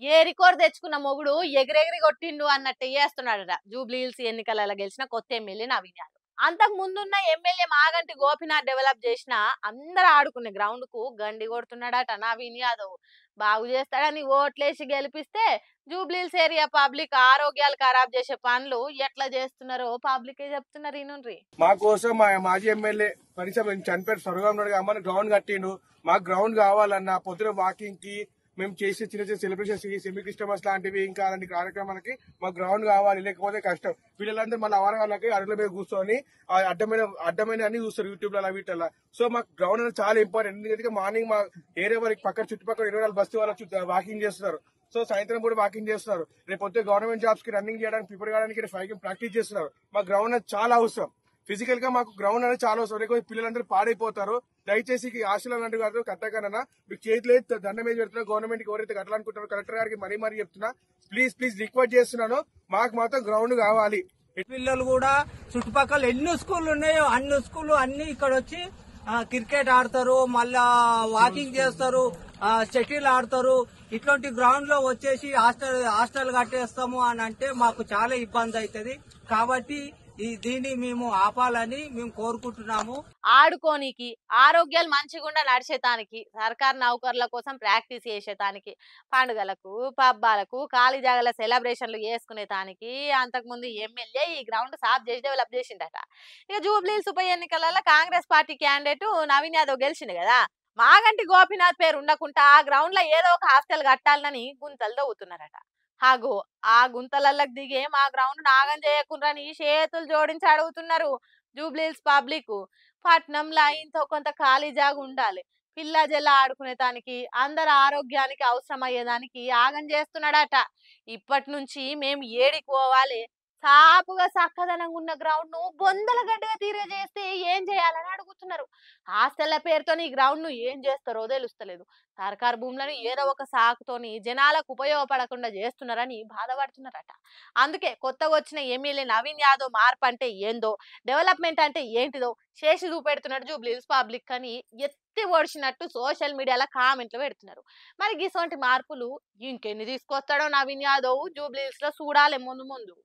ఏ record తెచ్చుకున్న మొగుడు ఎగిరెగిరి కొట్టిండు అన్నట్టు చేస్తున్నాడట జూబ్లీ హిల్స్ ఎన్నికలలో గెలిచిన కొత్త ఎమ్మెల్యే నవీన్ యాదవ్. అంతకు ముందున్న ఎమ్మెల్యే మాగంటి గోపినాథ్ డెవలప్ చేసిన అందరు ఆడుకునే గ్రౌండ్ కు గండి కొడుతున్నాడట నవీన్ యాదవ్. బాగు చేస్తాడని ఓట్లేసి గెలిపిస్తే జూబ్లీ హిల్స్ ఏరియా పబ్లిక్ ఆరోగ్యాలు ఖరాబ్ చేసే పనులు ఎట్లా చేస్తున్నారో పబ్లికే చెప్తున్నారు. ఈనుండ్రి మా కోసం మా మాజీ ఎమ్మెల్యే కనీసం చనిపోయారు స్వర్గం ఉన్నాడు అమ్మని గ్రౌండ్ కట్టిండు. మాకు గ్రౌండ్ కావాలన్నా పొద్దున వాకింగ్ కి మేము చేసే చిన్న చిన్న సెలబ్రేషన్స్ సెమీ క్రిస్టమస్ లాంటివి ఇంకా అలాంటి కార్యక్రమాలకి మాకు గ్రౌండ్ కావాలి, లేకపోతే కష్టం. వీళ్ళందరూ మళ్ళీ అవరగాళ్ళకి అరుగుల మీద కూర్చొని అడ్డమైన అన్ని చూస్తారు యూట్యూబ్ లో వీటిల్లో. సో మాకు గ్రౌండ్ అనేది చాలా ఇంపార్టెంట్. ఎందుకంటే మార్నింగ్ మా ఏరియా వరకు పక్కన చుట్టుపక్కల 24 బస్తీ వాళ్ళు వాకింగ్ చేస్తున్నారు. సో సాయంత్రం కూడా వాకింగ్ చేస్తున్నారు. రేపు పొద్దున గవర్నమెంట్ జాబ్స్ కి రన్నింగ్ చేయడానికి ప్రిపేర్ చేయడానికి ఫైకింగ్ ప్రాక్టీస్ చేస్తున్నారు. మా గ్రౌండ్ అనేది చాలా అవసరం. ఫిజికల్ గా మాకు గ్రౌండ్ అనేది చాలా అవసరం. లేకపోతే పిల్లలందరూ పాడైపోతారు. దయచేసి హాస్టల్ అన్నట్టు కాదు, కట్టకనన్నా మీకు చేతిలో దండం మీద పెడుతున్నా. గవర్నమెంట్ కి ఎవరైతే కట్టాలనుకుంటారో కలెక్టర్ గారికి మరీ చెప్తున్నా, ప్లీజ్ రిక్వెస్ట్ చేస్తున్నాను, మాకు మాత్రం గ్రౌండ్ కావాలి. పిల్లలు కూడా చుట్టుపక్కల ఎన్ని స్కూళ్ళు ఉన్నాయో అన్ని స్కూళ్ళు అన్ని ఇక్కడ వచ్చి క్రికెట్ ఆడతారు, మళ్ళా వాకింగ్ చేస్తారు, షటిల్ ఆడతారు. ఇట్లాంటి గ్రౌండ్ లో వచ్చేసి హాస్టల్ కట్టేస్తాము అని అంటే మాకు చాలా ఇబ్బంది అవుతుంది. కాబట్టి దీన్ని మేము ఆపాలని మేము కోరుకుంటున్నాము. ఆడుకోనికి, ఆరోగ్యాలు మంచిగుండా నడిచేతానికి, సర్కార్ నౌకర్ల కోసం ప్రాక్టీస్ చేసేతానికి, పండుగలకు పబ్బాలకు ఖాళీ జాగాల సెలబ్రేషన్లు చేసుకునేతానికి అంతకుముందు ఎమ్మెల్యే ఈ గ్రౌండ్ సాఫ్ చేసి డెవలప్ చేసిండట. ఇక జూబ్లీ హిల్స్ ఉప ఎన్నికలలో కాంగ్రెస్ పార్టీ క్యాండిడేట్ నవీన్ యాదవ్ గెలిచింది కదా, మాగంటి గోపినాథ్ పేరు ఉండకుండా ఆ గ్రౌండ్ లో ఏదో ఒక హాస్టల్ కట్టాలని గుంతలు తవ్వుతున్నారట. హాగో ఆ గుంతలకి దిగే మా గ్రౌండ్ నాగం చేయకుండాని చేతులు జోడించి అడుగుతున్నారు జూబ్లీ హిల్స్ పబ్లిక్. పట్నంలో ఇంత కొంత ఖాళీ జాగా ఉండాలి, పిల్ల జల్ల ఆడుకునే దానికి, అందరి ఆరోగ్యానికి అవసరమయ్యేదానికి ఆగం చేస్తున్నాడట. ఇప్పటి నుంచి మేము ఏడికి పోవాలి, సాపుగా చక్కదనంగా ఉన్న గ్రౌండ్ ను బొందల గడ్డగా తీరే చేస్తే ఏం చేయాలని అడుగుతున్నారు. హాస్టళ్ల పేరుతో ఈ గ్రౌండ్ ను ఏం చేస్తారో తెలుస్తలేదు. సర్కారు భూములను ఏదో ఒక సాకుతోని జనాలకు ఉపయోగపడకుండా చేస్తున్నారని బాధపడుతున్నారట. అందుకే కొత్తగా వచ్చిన ఎమ్మెల్యే నవీన్ యాదవ్ మార్పు అంటే ఏందో, డెవలప్మెంట్ అంటే ఏంటిదో చేసి చూపెడుతున్నాడు జూబ్లీ హిల్స్ పబ్లిక్ అని ఎత్తి ఓడిచినట్టు సోషల్ మీడియాలో కామెంట్లు పెడుతున్నారు. మరి ఇటువంటి మార్పులు ఇంకెన్ని తీసుకొస్తాడో నవీన్ యాదవ్ జూబ్లీ హిల్స్ లో చూడాలి ముందు ముందు.